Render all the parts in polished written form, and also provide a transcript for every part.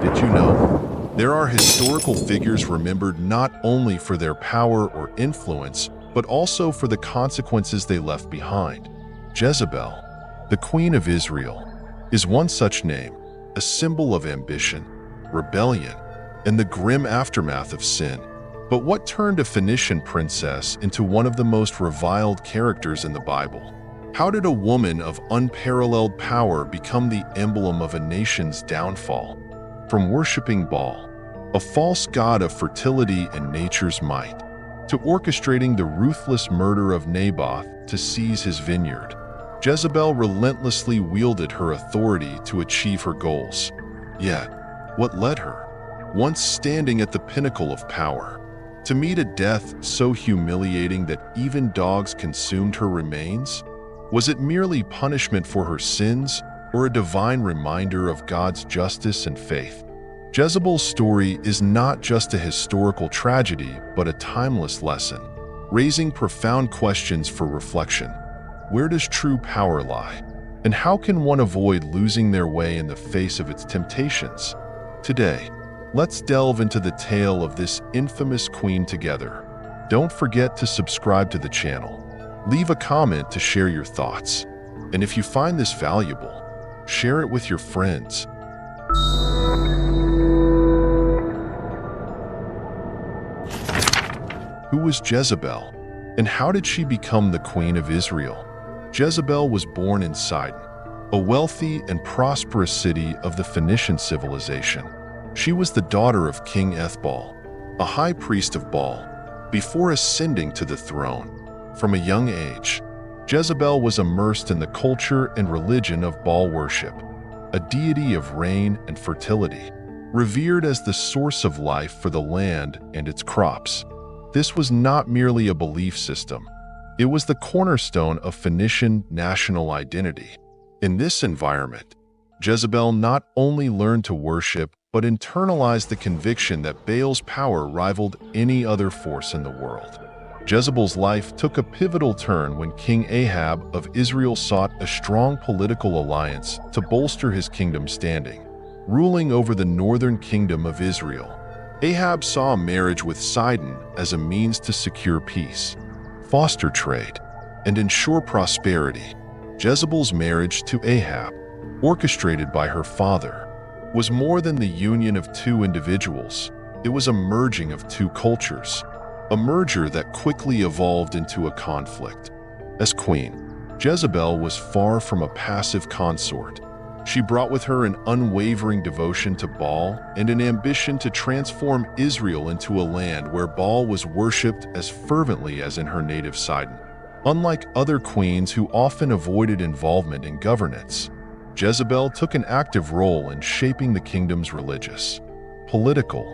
Did you know? There are historical figures remembered not only for their power or influence, but also for the consequences they left behind. Jezebel, the Queen of Israel, is one such name, a symbol of ambition, rebellion, and the grim aftermath of sin. But what turned a Phoenician princess into one of the most reviled characters in the Bible? How did a woman of unparalleled power become the emblem of a nation's downfall? From worshipping Baal, a false god of fertility and nature's might, to orchestrating the ruthless murder of Naboth to seize his vineyard, Jezebel relentlessly wielded her authority to achieve her goals. Yet, what led her, once standing at the pinnacle of power, to meet a death so humiliating that even dogs consumed her remains? Was it merely punishment for her sins, or a divine reminder of God's justice and faith? Jezebel's story is not just a historical tragedy, but a timeless lesson, raising profound questions for reflection. Where does true power lie? And how can one avoid losing their way in the face of its temptations? Today, let's delve into the tale of this infamous queen together. Don't forget to subscribe to the channel. Leave a comment to share your thoughts. And if you find this valuable, share it with your friends. Who was Jezebel, and how did she become the Queen of Israel? Jezebel was born in Sidon, a wealthy and prosperous city of the Phoenician civilization. She was the daughter of King Ethbal, a high priest of Baal, before ascending to the throne. From a young age, Jezebel was immersed in the culture and religion of Baal worship, a deity of rain and fertility, revered as the source of life for the land and its crops. This was not merely a belief system. It was the cornerstone of Phoenician national identity. In this environment, Jezebel not only learned to worship, but internalized the conviction that Baal's power rivaled any other force in the world. Jezebel's life took a pivotal turn when King Ahab of Israel sought a strong political alliance to bolster his kingdom's standing. Ruling over the northern kingdom of Israel, Ahab saw a marriage with Sidon as a means to secure peace, foster trade, and ensure prosperity. Jezebel's marriage to Ahab, orchestrated by her father, was more than the union of two individuals. It was a merging of two cultures, a merger that quickly evolved into a conflict. As queen, Jezebel was far from a passive consort. She brought with her an unwavering devotion to Baal and an ambition to transform Israel into a land where Baal was worshipped as fervently as in her native Sidon. Unlike other queens who often avoided involvement in governance, Jezebel took an active role in shaping the kingdom's religious, political,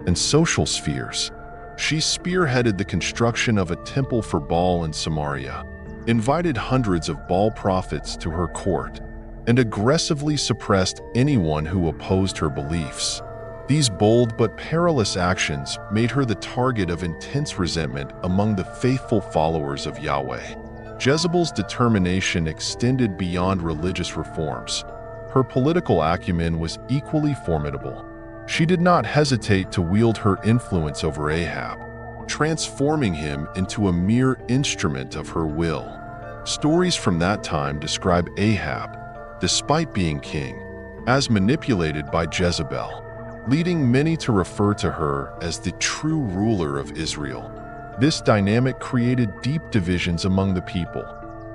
and social spheres. She spearheaded the construction of a temple for Baal in Samaria, invited hundreds of Baal prophets to her court, and aggressively suppressed anyone who opposed her beliefs. These bold but perilous actions made her the target of intense resentment among the faithful followers of Yahweh. Jezebel's determination extended beyond religious reforms. Her political acumen was equally formidable. She did not hesitate to wield her influence over Ahab, transforming him into a mere instrument of her will. Stories from that time describe Ahab, despite being king, as manipulated by Jezebel, leading many to refer to her as the true ruler of Israel. This dynamic created deep divisions among the people.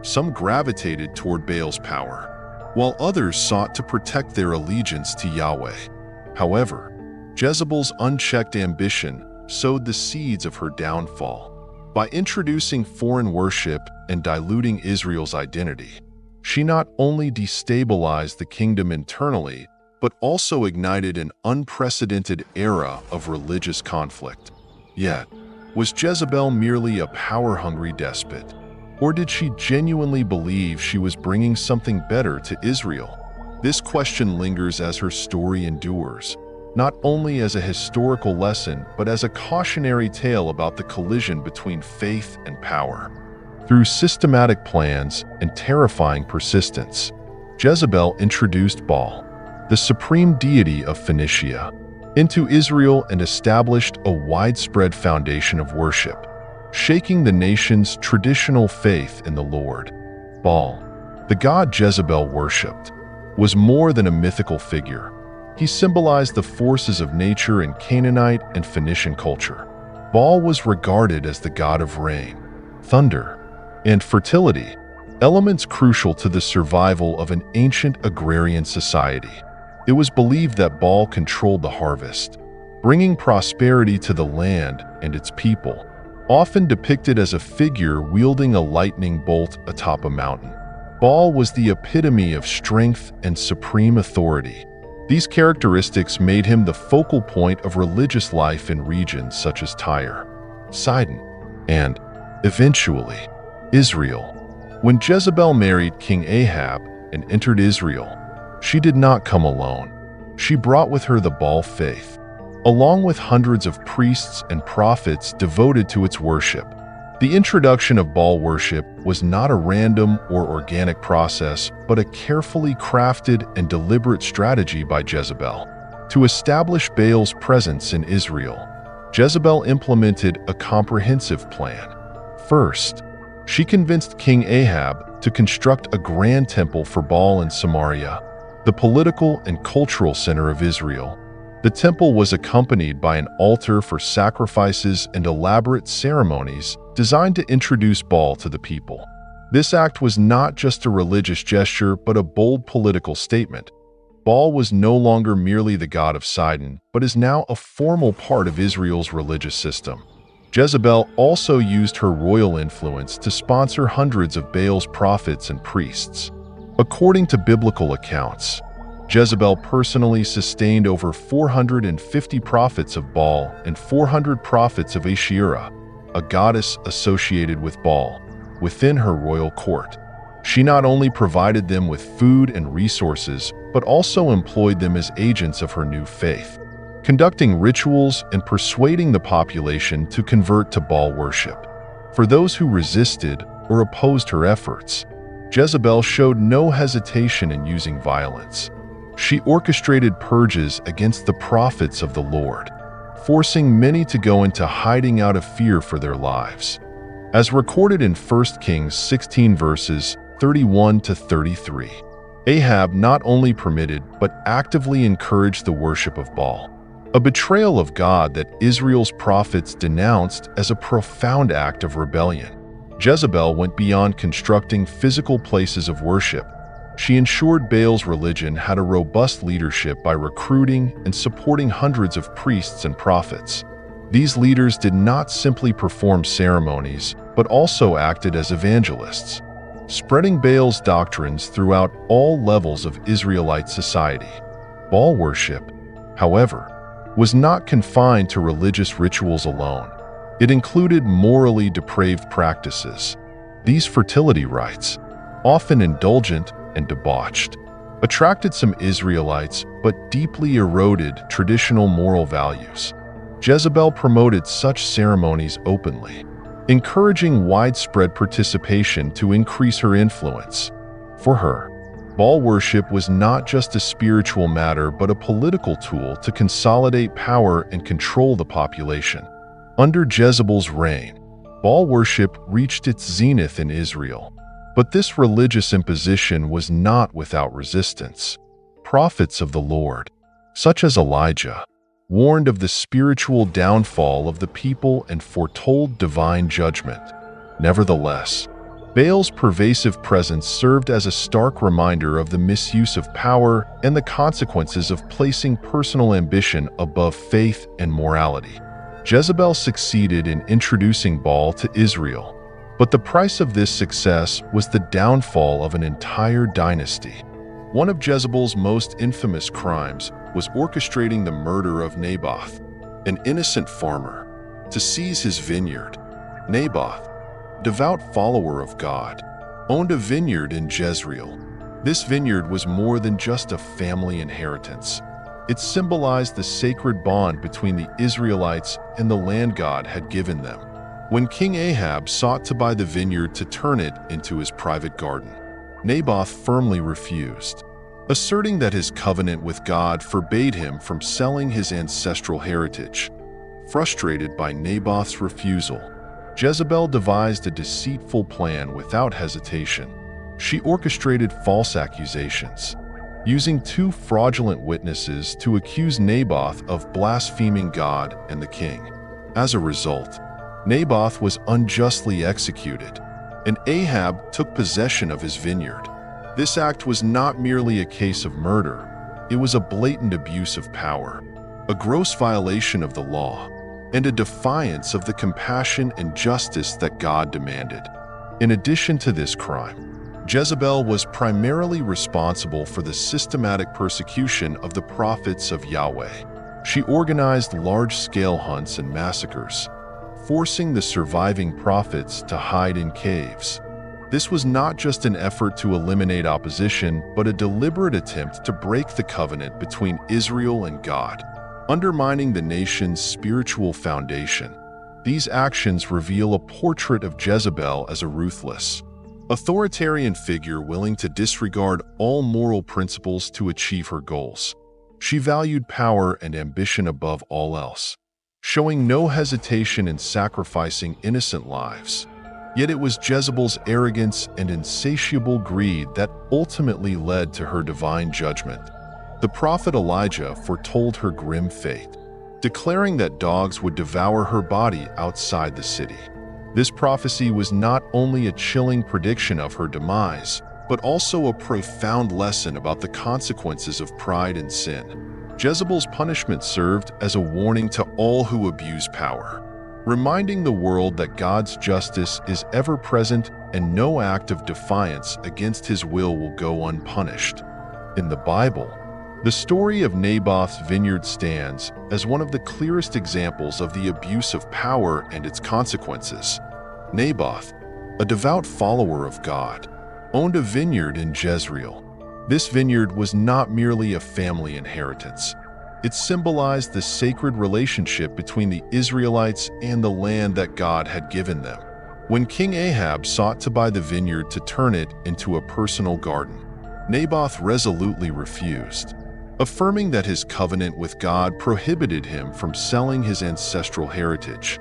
Some gravitated toward Baal's power, while others sought to protect their allegiance to Yahweh. However, Jezebel's unchecked ambition sowed the seeds of her downfall. By introducing foreign worship and diluting Israel's identity, she not only destabilized the kingdom internally, but also ignited an unprecedented era of religious conflict. Yet, was Jezebel merely a power-hungry despot? Or did she genuinely believe she was bringing something better to Israel? This question lingers as her story endures, not only as a historical lesson, but as a cautionary tale about the collision between faith and power. Through systematic plans and terrifying persistence, Jezebel introduced Baal, the supreme deity of Phoenicia, into Israel and established a widespread foundation of worship, shaking the nation's traditional faith in the Lord. Baal, the god Jezebel worshipped, was more than a mythical figure. He symbolized the forces of nature in Canaanite and Phoenician culture. Baal was regarded as the god of rain, thunder, and fertility, elements crucial to the survival of an ancient agrarian society. It was believed that Baal controlled the harvest, bringing prosperity to the land and its people, often depicted as a figure wielding a lightning bolt atop a mountain. Baal was the epitome of strength and supreme authority. These characteristics made him the focal point of religious life in regions such as Tyre, Sidon, and, eventually, Israel. When Jezebel married King Ahab and entered Israel, she did not come alone. She brought with her the Baal faith, along with hundreds of priests and prophets devoted to its worship. The introduction of Baal worship was not a random or organic process, but a carefully crafted and deliberate strategy by Jezebel. To establish Baal's presence in Israel, Jezebel implemented a comprehensive plan. First, she convinced King Ahab to construct a grand temple for Baal in Samaria, the political and cultural center of Israel. The temple was accompanied by an altar for sacrifices and elaborate ceremonies designed to introduce Baal to the people. This act was not just a religious gesture, but a bold political statement. Baal was no longer merely the god of Sidon, but is now a formal part of Israel's religious system. Jezebel also used her royal influence to sponsor hundreds of Baal's prophets and priests. According to biblical accounts, Jezebel personally sustained over 450 prophets of Baal and 400 prophets of Asherah, a goddess associated with Baal, within her royal court. She not only provided them with food and resources, but also employed them as agents of her new faith, conducting rituals and persuading the population to convert to Baal worship. For those who resisted or opposed her efforts, Jezebel showed no hesitation in using violence. She orchestrated purges against the prophets of the Lord, forcing many to go into hiding out of fear for their lives. As recorded in 1 Kings 16 verses 31 to 33, Ahab not only permitted but actively encouraged the worship of Baal, a betrayal of God that Israel's prophets denounced as a profound act of rebellion. Jezebel went beyond constructing physical places of worship. She ensured Baal's religion had a robust leadership by recruiting and supporting hundreds of priests and prophets. These leaders did not simply perform ceremonies, but also acted as evangelists, spreading Baal's doctrines throughout all levels of Israelite society. Baal worship, however, was not confined to religious rituals alone. It included morally depraved practices. These fertility rites, often indulgent and debauched, attracted some Israelites but deeply eroded traditional moral values. Jezebel promoted such ceremonies openly, encouraging widespread participation to increase her influence. For her, Baal worship was not just a spiritual matter but a political tool to consolidate power and control the population. Under Jezebel's reign, Baal worship reached its zenith in Israel. But this religious imposition was not without resistance. Prophets of the Lord, such as Elijah, warned of the spiritual downfall of the people and foretold divine judgment. Nevertheless, Baal's pervasive presence served as a stark reminder of the misuse of power and the consequences of placing personal ambition above faith and morality. Jezebel succeeded in introducing Baal to Israel, but the price of this success was the downfall of an entire dynasty. One of Jezebel's most infamous crimes was orchestrating the murder of Naboth, an innocent farmer, to seize his vineyard. Naboth, devout follower of God, owned a vineyard in Jezreel. This vineyard was more than just a family inheritance. It symbolized the sacred bond between the Israelites and the land God had given them. When King Ahab sought to buy the vineyard to turn it into his private garden, Naboth firmly refused. asserting that his covenant with God forbade him from selling his ancestral heritage. Frustrated by Naboth's refusal, Jezebel devised a deceitful plan without hesitation. She orchestrated false accusations, using two fraudulent witnesses to accuse Naboth of blaspheming God and the king. As a result, Naboth was unjustly executed, and Ahab took possession of his vineyard. This act was not merely a case of murder, it was a blatant abuse of power, a gross violation of the law, and a defiance of the compassion and justice that God demanded. In addition to this crime, Jezebel was primarily responsible for the systematic persecution of the prophets of Yahweh. She organized large-scale hunts and massacres, forcing the surviving prophets to hide in caves. This was not just an effort to eliminate opposition, but a deliberate attempt to break the covenant between Israel and God, undermining the nation's spiritual foundation. These actions reveal a portrait of Jezebel as a ruthless, authoritarian figure willing to disregard all moral principles to achieve her goals. She valued power and ambition above all else, showing no hesitation in sacrificing innocent lives. Yet it was Jezebel's arrogance and insatiable greed that ultimately led to her divine judgment. The prophet Elijah foretold her grim fate, declaring that dogs would devour her body outside the city. This prophecy was not only a chilling prediction of her demise, but also a profound lesson about the consequences of pride and sin. Jezebel's punishment served as a warning to all who abuse power, reminding the world that God's justice is ever present and no act of defiance against his will go unpunished. In the Bible, the story of Naboth's vineyard stands as one of the clearest examples of the abuse of power and its consequences. Naboth, a devout follower of God, owned a vineyard in Jezreel. This vineyard was not merely a family inheritance. It symbolized the sacred relationship between the Israelites and the land that God had given them. When King Ahab sought to buy the vineyard to turn it into a personal garden, Naboth resolutely refused, affirming that his covenant with God prohibited him from selling his ancestral heritage.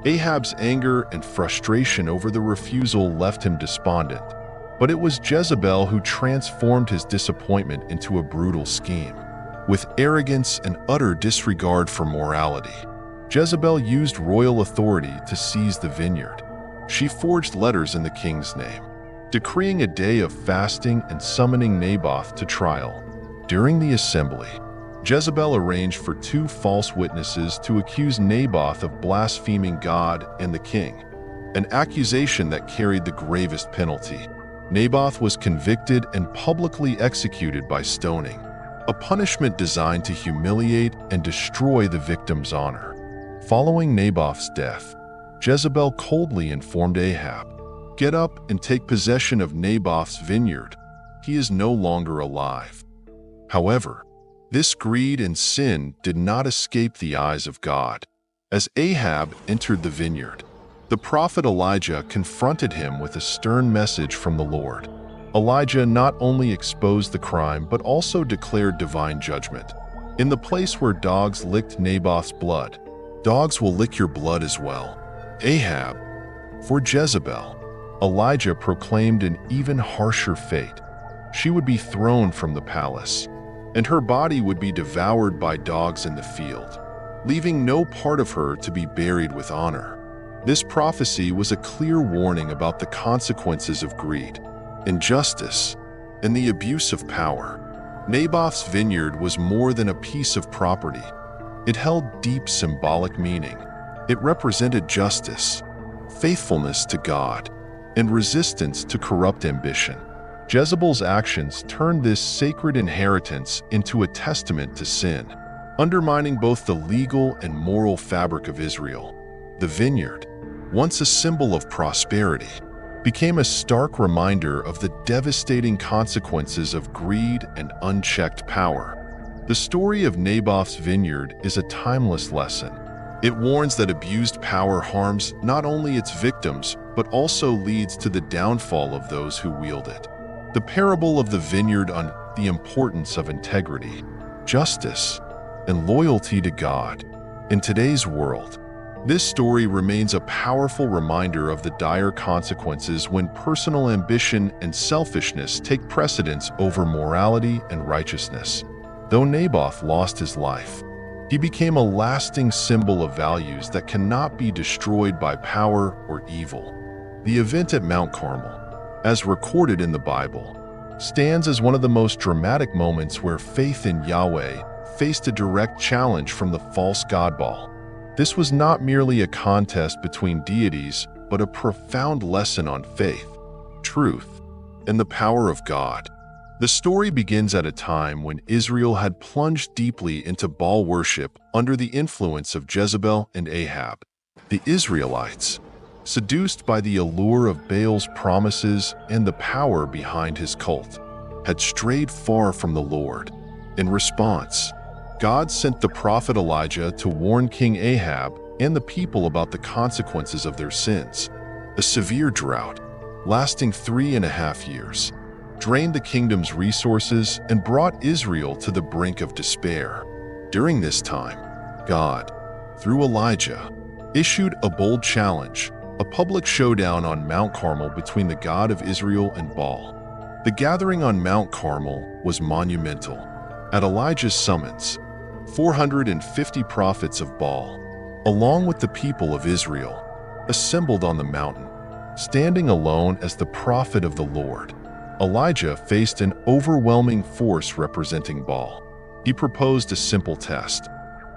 Ahab's anger and frustration over the refusal left him despondent, but it was Jezebel who transformed his disappointment into a brutal scheme. With arrogance and utter disregard for morality, Jezebel used royal authority to seize the vineyard. She forged letters in the king's name, decreeing a day of fasting and summoning Naboth to trial. During the assembly, Jezebel arranged for two false witnesses to accuse Naboth of blaspheming God and the king, an accusation that carried the gravest penalty. Naboth was convicted and publicly executed by stoning, a punishment designed to humiliate and destroy the victim's honor. Following Naboth's death, Jezebel coldly informed Ahab, "Get up and take possession of Naboth's vineyard. He is no longer alive." However, this greed and sin did not escape the eyes of God. As Ahab entered the vineyard, the prophet Elijah confronted him with a stern message from the Lord. Elijah not only exposed the crime but also declared divine judgment. "In the place where dogs licked Naboth's blood, dogs will lick your blood as well." Ahab. For Jezebel, Elijah proclaimed an even harsher fate. She would be thrown from the palace, and her body would be devoured by dogs in the field, leaving no part of her to be buried with honor. This prophecy was a clear warning about the consequences of greed, injustice, and the abuse of power. Naboth's vineyard was more than a piece of property. It held deep symbolic meaning. It represented justice, faithfulness to God, and resistance to corrupt ambition. Jezebel's actions turned this sacred inheritance into a testament to sin, undermining both the legal and moral fabric of Israel. The vineyard, once a symbol of prosperity, became a stark reminder of the devastating consequences of greed and unchecked power. The story of Naboth's vineyard is a timeless lesson. It warns that abused power harms not only its victims, but also leads to the downfall of those who wield it. The parable of the vineyard the importance of integrity, justice, and loyalty to God. In today's world, this story remains a powerful reminder of the dire consequences when personal ambition and selfishness take precedence over morality and righteousness. Though Naboth lost his life, he became a lasting symbol of values that cannot be destroyed by power or evil. The event at Mount Carmel, as recorded in the Bible, stands as one of the most dramatic moments where faith in Yahweh faced a direct challenge from the false god Baal. This was not merely a contest between deities, but a profound lesson on faith, truth, and the power of God. The story begins at a time when Israel had plunged deeply into Baal worship under the influence of Jezebel and Ahab. The Israelites, seduced by the allure of Baal's promises and the power behind his cult, had strayed far from the Lord. In response, God sent the prophet Elijah to warn King Ahab and the people about the consequences of their sins. A severe drought, lasting 3.5 years, drained the kingdom's resources and brought Israel to the brink of despair. During this time, God, through Elijah, issued a bold challenge, a public showdown on Mount Carmel between the God of Israel and Baal. The gathering on Mount Carmel was monumental. At Elijah's summons, 450 prophets of Baal, along with the people of Israel, assembled on the mountain. Standing alone as the prophet of the Lord, Elijah faced an overwhelming force representing Baal. He proposed a simple test.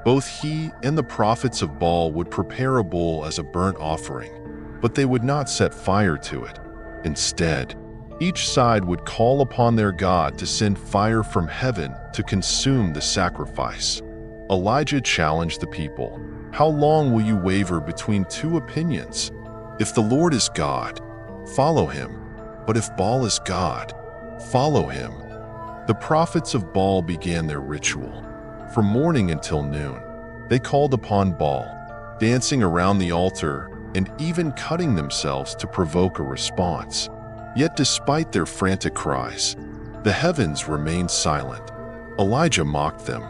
Both he and the prophets of Baal would prepare a bull as a burnt offering, but they would not set fire to it. Instead, each side would call upon their God to send fire from heaven to consume the sacrifice. Elijah challenged the people. How long will you waver between two opinions? If the Lord is God, follow him. But if Baal is God, follow him. The prophets of Baal began their ritual. From morning until noon, they called upon Baal, dancing around the altar and even cutting themselves to provoke a response. Yet despite their frantic cries, the heavens remained silent. Elijah mocked them,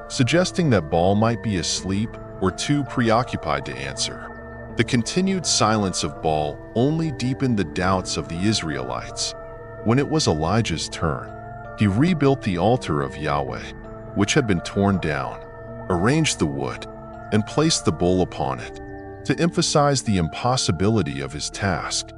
suggesting that Baal might be asleep or too preoccupied to answer. The continued silence of Baal only deepened the doubts of the Israelites. When it was Elijah's turn, he rebuilt the altar of Yahweh, which had been torn down, arranged the wood, and placed the bull upon it. To emphasize the impossibility of his task,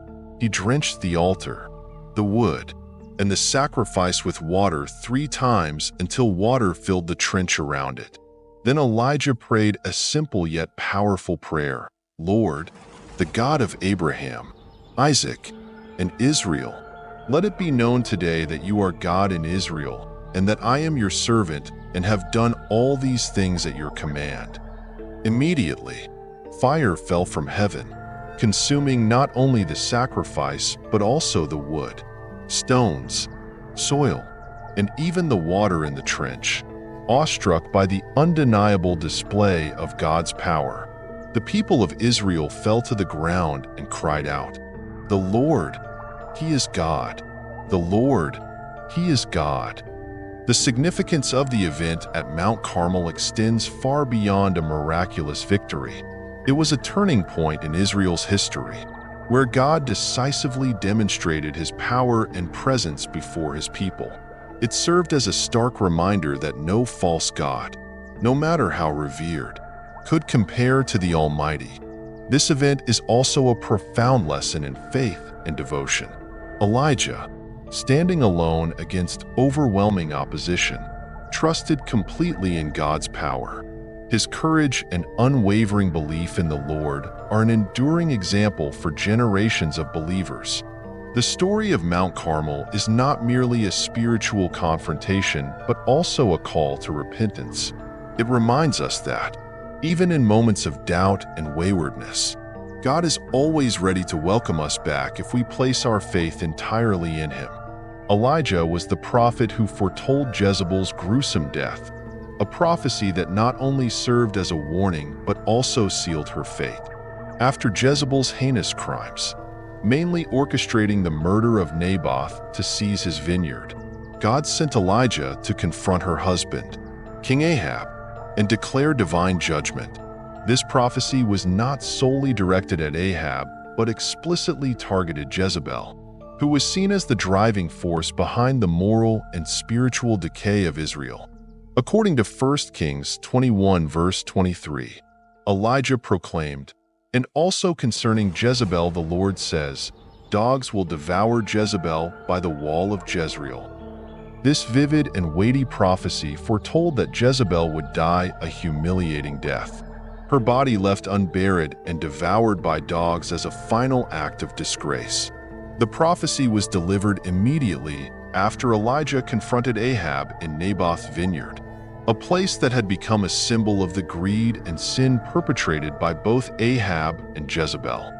he drenched the altar, the wood, and the sacrifice with water 3 times until water filled the trench around it. Then Elijah prayed a simple yet powerful prayer. Lord, the God of Abraham, Isaac, and Israel, let it be known today that you are God in Israel, and that I am your servant and have done all these things at your command. Immediately, fire fell from heaven, consuming not only the sacrifice but also the wood, stones, soil, and even the water in the trench. Awestruck by the undeniable display of God's power, the people of Israel fell to the ground and cried out, "The Lord, He is God! The Lord, He is God!" The significance of the event at Mount Carmel extends far beyond a miraculous victory. It was a turning point in Israel's history, where God decisively demonstrated His power and presence before His people. It served as a stark reminder that no false god, no matter how revered, could compare to the Almighty. This event is also a profound lesson in faith and devotion. Elijah, standing alone against overwhelming opposition, trusted completely in God's power. His courage and unwavering belief in the Lord are an enduring example for generations of believers. The story of Mount Carmel is not merely a spiritual confrontation, but also a call to repentance. It reminds us that, even in moments of doubt and waywardness, God is always ready to welcome us back if we place our faith entirely in Him. Elijah was the prophet who foretold Jezebel's gruesome death, a prophecy that not only served as a warning but also sealed her fate. After Jezebel's heinous crimes, mainly orchestrating the murder of Naboth to seize his vineyard, God sent Elijah to confront her husband, King Ahab, and declare divine judgment. This prophecy was not solely directed at Ahab, but explicitly targeted Jezebel, who was seen as the driving force behind the moral and spiritual decay of Israel. According to 1 Kings 21 verse 23, Elijah proclaimed, "And also concerning Jezebel the Lord says, dogs will devour Jezebel by the wall of Jezreel." This vivid and weighty prophecy foretold that Jezebel would die a humiliating death, her body left unburied and devoured by dogs as a final act of disgrace. The prophecy was delivered immediately after Elijah confronted Ahab in Naboth's vineyard, a place that had become a symbol of the greed and sin perpetrated by both Ahab and Jezebel.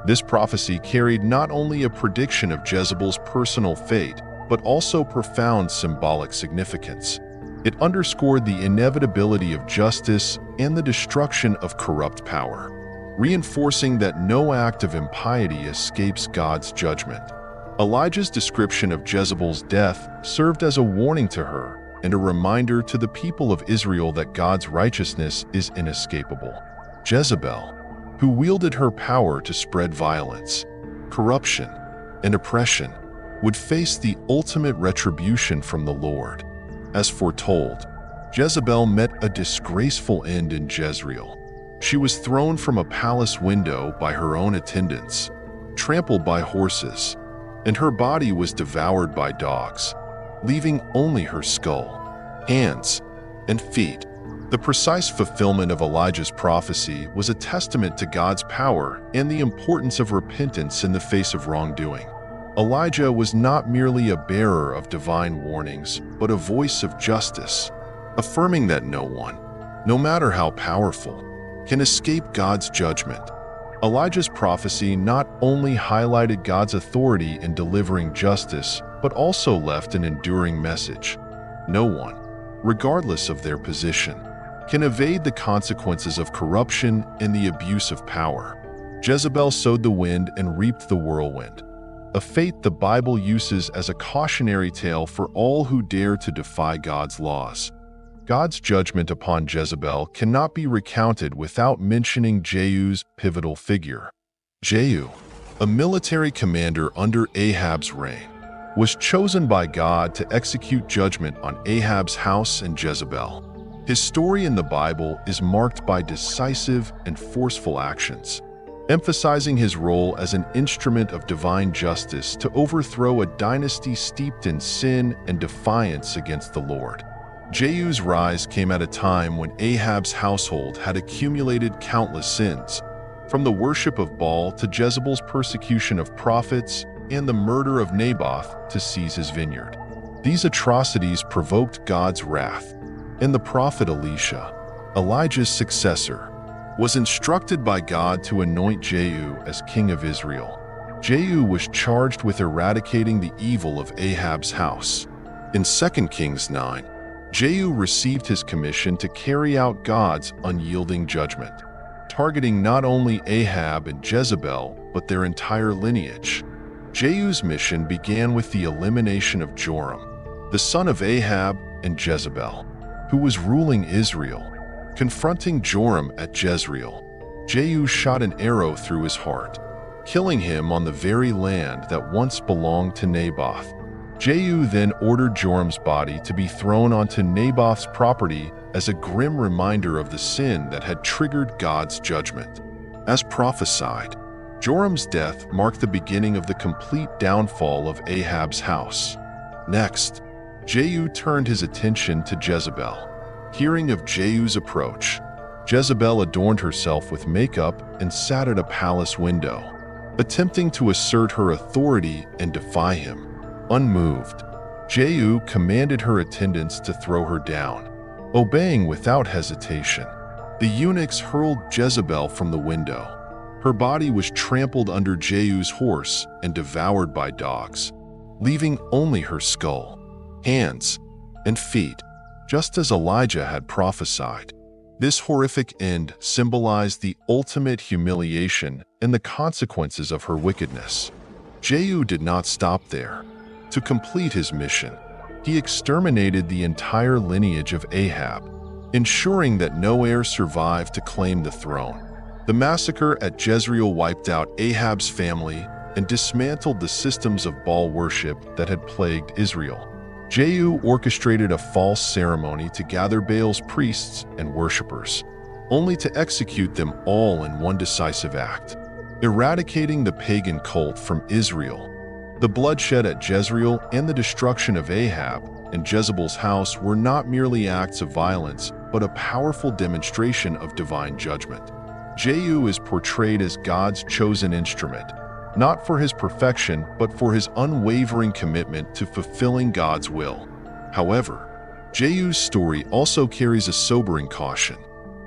This prophecy carried not only a prediction of Jezebel's personal fate, but also profound symbolic significance. It underscored the inevitability of justice and the destruction of corrupt power, reinforcing that no act of impiety escapes God's judgment. Elijah's description of Jezebel's death served as a warning to her and a reminder to the people of Israel that God's righteousness is inescapable. Jezebel, who wielded her power to spread violence, corruption, and oppression, would face the ultimate retribution from the Lord. As foretold, Jezebel met a disgraceful end in Jezreel. She was thrown from a palace window by her own attendants, trampled by horses, and her body was devoured by dogs, leaving only her skull, hands, and feet. The precise fulfillment of Elijah's prophecy was a testament to God's power and the importance of repentance in the face of wrongdoing. Elijah was not merely a bearer of divine warnings, but a voice of justice, affirming that no one, no matter how powerful, can escape God's judgment. Elijah's prophecy not only highlighted God's authority in delivering justice, but also left an enduring message. No one, regardless of their position, can evade the consequences of corruption and the abuse of power. Jezebel sowed the wind and reaped the whirlwind, a fate the Bible uses as a cautionary tale for all who dare to defy God's laws. God's judgment upon Jezebel cannot be recounted without mentioning Jehu's pivotal figure. Jehu, a military commander under Ahab's reign, was chosen by God to execute judgment on Ahab's house and Jezebel. His story in the Bible is marked by decisive and forceful actions, emphasizing his role as an instrument of divine justice to overthrow a dynasty steeped in sin and defiance against the Lord. Jehu's rise came at a time when Ahab's household had accumulated countless sins, from the worship of Baal to Jezebel's persecution of prophets and the murder of Naboth to seize his vineyard. These atrocities provoked God's wrath, and the prophet Elisha, Elijah's successor, was instructed by God to anoint Jehu as king of Israel. Jehu was charged with eradicating the evil of Ahab's house. In 2 Kings 9, Jehu received his commission to carry out God's unyielding judgment, targeting not only Ahab and Jezebel, but their entire lineage. Jehu's mission began with the elimination of Joram, the son of Ahab and Jezebel, who was ruling Israel. Confronting Joram at Jezreel, Jehu shot an arrow through his heart, killing him on the very land that once belonged to Naboth. Jehu then ordered Joram's body to be thrown onto Naboth's property as a grim reminder of the sin that had triggered God's judgment. As prophesied, Joram's death marked the beginning of the complete downfall of Ahab's house. Next, Jehu turned his attention to Jezebel. Hearing of Jehu's approach, Jezebel adorned herself with makeup and sat at a palace window, attempting to assert her authority and defy him. Unmoved, Jehu commanded her attendants to throw her down. Obeying without hesitation, the eunuchs hurled Jezebel from the window. Her body was trampled under Jehu's horse and devoured by dogs, leaving only her skull, hands, and feet, just as Elijah had prophesied. This horrific end symbolized the ultimate humiliation and the consequences of her wickedness. Jehu did not stop there. To complete his mission, He exterminated the entire lineage of Ahab, ensuring that no heir survived to claim the throne. The massacre at Jezreel wiped out Ahab's family and dismantled the systems of Baal worship that had plagued Israel. Jehu orchestrated a false ceremony to gather Baal's priests and worshippers, only to execute them all in one decisive act, eradicating the pagan cult from Israel. The bloodshed at Jezreel and the destruction of Ahab and Jezebel's house were not merely acts of violence, but a powerful demonstration of divine judgment. Jehu is portrayed as God's chosen instrument, not for his perfection, but for his unwavering commitment to fulfilling God's will. However, Jehu's story also carries a sobering caution.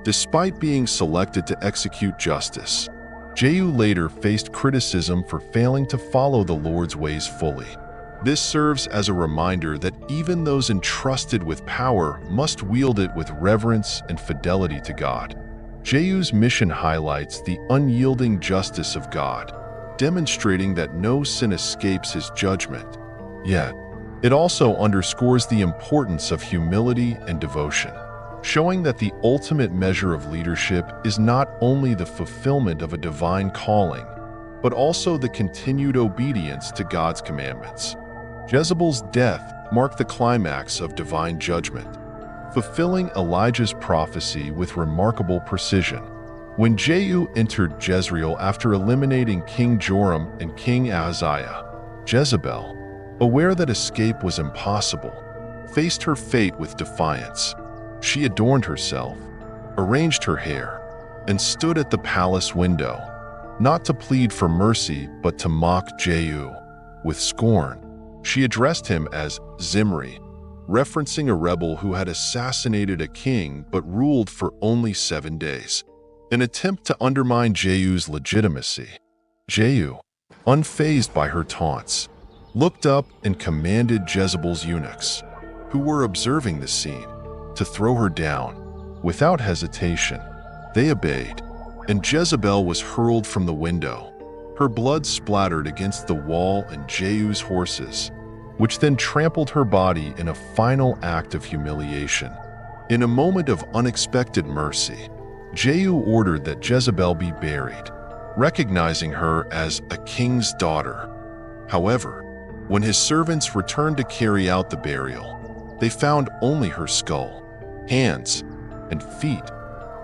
Despite being selected to execute justice, Jehu later faced criticism for failing to follow the Lord's ways fully. This serves as a reminder that even those entrusted with power must wield it with reverence and fidelity to God. Jehu's mission highlights the unyielding justice of God, demonstrating that no sin escapes his judgment. Yet, it also underscores the importance of humility and devotion, showing that the ultimate measure of leadership is not only the fulfillment of a divine calling, but also the continued obedience to God's commandments. Jezebel's death marked the climax of divine judgment, fulfilling Elijah's prophecy with remarkable precision. When Jehu entered Jezreel after eliminating King Joram and King Ahaziah, Jezebel, aware that escape was impossible, faced her fate with defiance. She adorned herself, arranged her hair, and stood at the palace window, not to plead for mercy but to mock Jehu. With scorn, she addressed him as Zimri, referencing a rebel who had assassinated a king but ruled for only 7 days. An attempt to undermine Jehu's legitimacy. Jehu, unfazed by her taunts, looked up and commanded Jezebel's eunuchs, who were observing the scene, to throw her down. Without hesitation, they obeyed, and Jezebel was hurled from the window. Her blood splattered against the wall and Jehu's horses, which then trampled her body in a final act of humiliation. In a moment of unexpected mercy, Jehu ordered that Jezebel be buried, recognizing her as a king's daughter. However, when his servants returned to carry out the burial, they found only her skull, hands, and feet.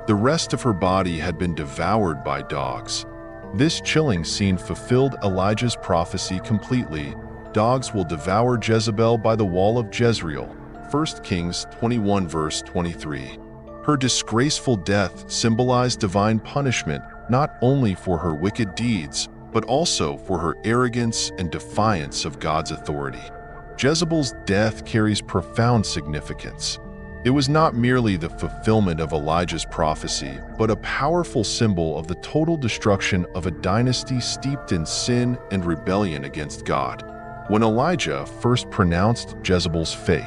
The rest of her body had been devoured by dogs. This chilling scene fulfilled Elijah's prophecy completely. Dogs will devour Jezebel by the wall of Jezreel. 1 Kings 21 verse 23. Her disgraceful death symbolized divine punishment not only for her wicked deeds, but also for her arrogance and defiance of God's authority. Jezebel's death carries profound significance. It was not merely the fulfillment of Elijah's prophecy, but a powerful symbol of the total destruction of a dynasty steeped in sin and rebellion against God. When Elijah first pronounced Jezebel's fate,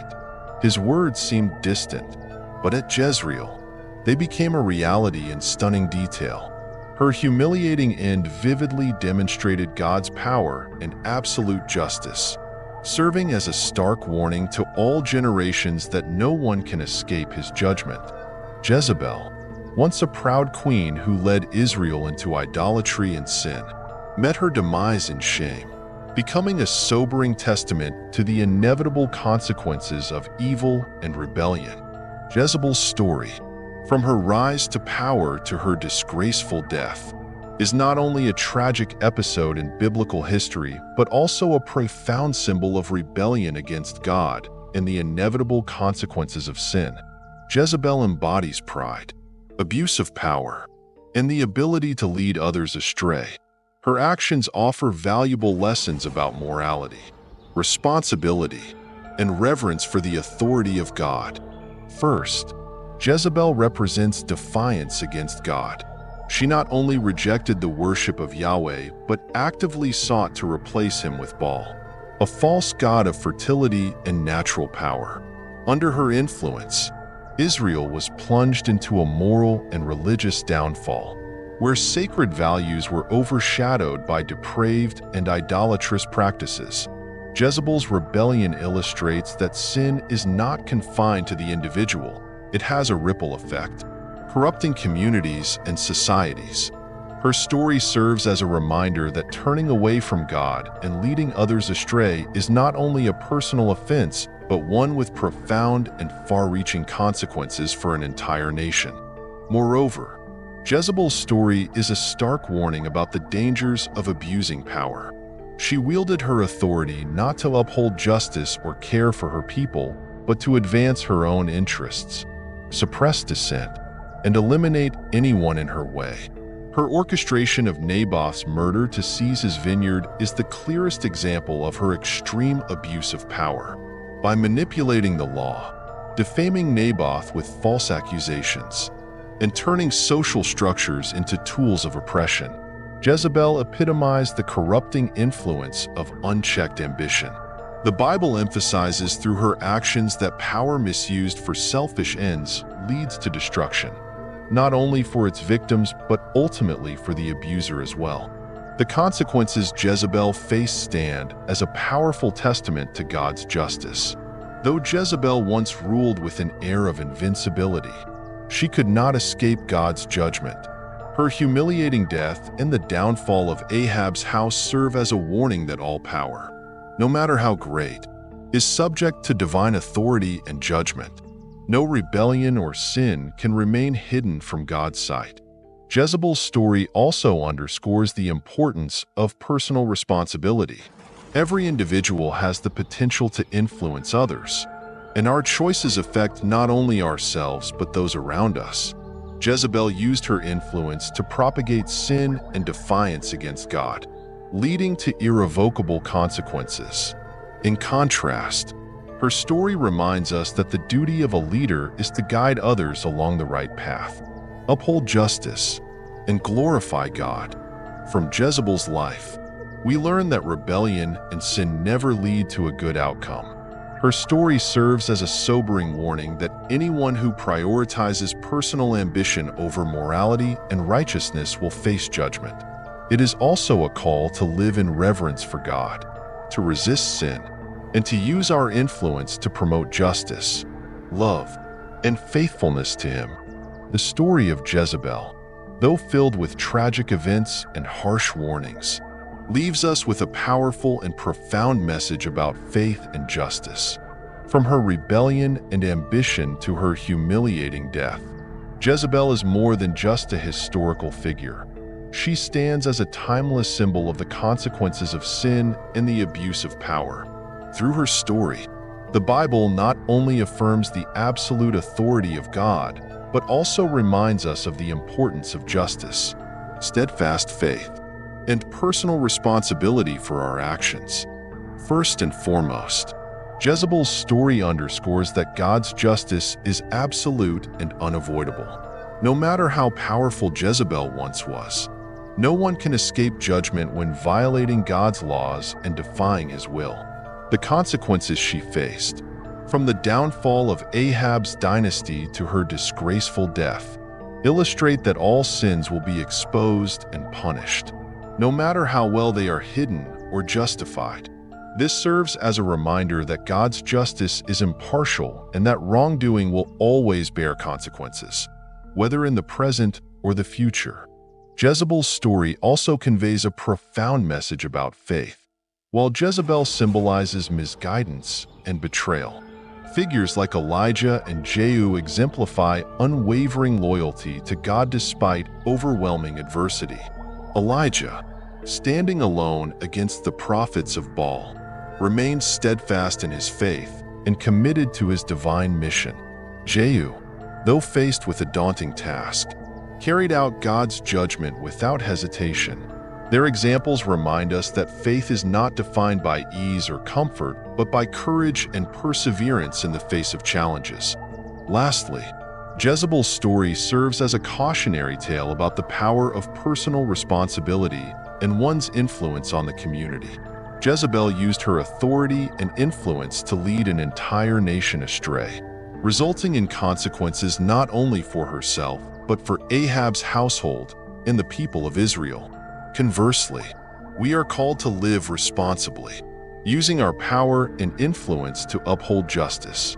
his words seemed distant, but at Jezreel, they became a reality in stunning detail. Her humiliating end vividly demonstrated God's power and absolute justice, serving as a stark warning to all generations that no one can escape his judgment. Jezebel, once a proud queen who led Israel into idolatry and sin, met her demise in shame, becoming a sobering testament to the inevitable consequences of evil and rebellion. Jezebel's story, from her rise to power to her disgraceful death, is not only a tragic episode in biblical history, but also a profound symbol of rebellion against God and the inevitable consequences of sin. Jezebel embodies pride, abuse of power, and the ability to lead others astray. Her actions offer valuable lessons about morality, responsibility, and reverence for the authority of God. First, Jezebel represents defiance against God. She not only rejected the worship of Yahweh, but actively sought to replace him with Baal, a false god of fertility and natural power. Under her influence, Israel was plunged into a moral and religious downfall, where sacred values were overshadowed by depraved and idolatrous practices. Jezebel's rebellion illustrates that sin is not confined to the individual. It has a ripple effect, corrupting communities and societies. Her story serves as a reminder that turning away from God and leading others astray is not only a personal offense, but one with profound and far-reaching consequences for an entire nation. Moreover, Jezebel's story is a stark warning about the dangers of abusing power. She wielded her authority not to uphold justice or care for her people, but to advance her own interests, suppress dissent, and eliminate anyone in her way. Her orchestration of Naboth's murder to seize his vineyard is the clearest example of her extreme abuse of power. By manipulating the law, defaming Naboth with false accusations, and turning social structures into tools of oppression, Jezebel epitomized the corrupting influence of unchecked ambition. The Bible emphasizes through her actions that power misused for selfish ends leads to destruction, not only for its victims but ultimately for the abuser as well. The consequences Jezebel faced stand as a powerful testament to God's justice. Though Jezebel once ruled with an air of invincibility, she could not escape God's judgment. Her humiliating death and the downfall of Ahab's house serve as a warning that all power, no matter how great, is subject to divine authority and judgment. No rebellion or sin can remain hidden from God's sight. Jezebel's story also underscores the importance of personal responsibility. Every individual has the potential to influence others, and our choices affect not only ourselves but those around us. Jezebel used her influence to propagate sin and defiance against God, leading to irrevocable consequences. In contrast, her story reminds us that the duty of a leader is to guide others along the right path, uphold justice, and glorify God. From Jezebel's life, we learn that rebellion and sin never lead to a good outcome. Her story serves as a sobering warning that anyone who prioritizes personal ambition over morality and righteousness will face judgment. It is also a call to live in reverence for God, to resist sin, and to use our influence to promote justice, love, and faithfulness to Him. The story of Jezebel, though filled with tragic events and harsh warnings, leaves us with a powerful and profound message about faith and justice. From her rebellion and ambition to her humiliating death, Jezebel is more than just a historical figure. She stands as a timeless symbol of the consequences of sin and the abuse of power. Through her story, the Bible not only affirms the absolute authority of God, but also reminds us of the importance of justice, steadfast faith, and personal responsibility for our actions. First and foremost, Jezebel's story underscores that God's justice is absolute and unavoidable. No matter how powerful Jezebel once was, no one can escape judgment when violating God's laws and defying His will. The consequences she faced, from the downfall of Ahab's dynasty to her disgraceful death, illustrate that all sins will be exposed and punished, no matter how well they are hidden or justified. This serves as a reminder that God's justice is impartial and that wrongdoing will always bear consequences, whether in the present or the future. Jezebel's story also conveys a profound message about faith. While Jezebel symbolizes misguidance and betrayal, figures like Elijah and Jehu exemplify unwavering loyalty to God despite overwhelming adversity. Elijah, standing alone against the prophets of Baal, remained steadfast in his faith and committed to his divine mission. Jehu, though faced with a daunting task, carried out God's judgment without hesitation. Their examples remind us that faith is not defined by ease or comfort, but by courage and perseverance in the face of challenges. Lastly, Jezebel's story serves as a cautionary tale about the power of personal responsibility and one's influence on the community. Jezebel used her authority and influence to lead an entire nation astray, resulting in consequences not only for herself, but for Ahab's household and the people of Israel. Conversely, we are called to live responsibly, using our power and influence to uphold justice,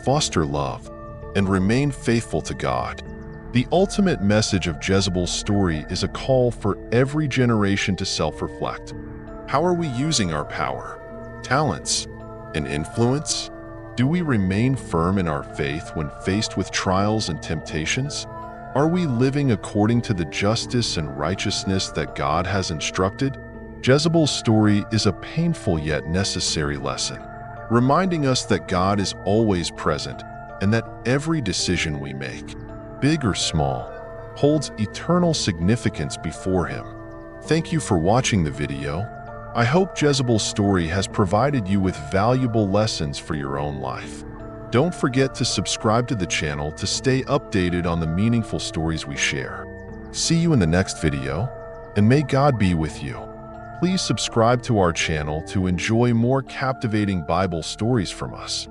foster love, and remain faithful to God. The ultimate message of Jezebel's story is a call for every generation to self-reflect. How are we using our power, talents, and influence? Do we remain firm in our faith when faced with trials and temptations? Are we living according to the justice and righteousness that God has instructed? Jezebel's story is a painful yet necessary lesson, reminding us that God is always present and that every decision we make, big or small, holds eternal significance before Him. Thank you for watching the video. I hope Jezebel's story has provided you with valuable lessons for your own life. Don't forget to subscribe to the channel to stay updated on the meaningful stories we share. See you in the next video, and may God be with you. Please subscribe to our channel to enjoy more captivating Bible stories from us.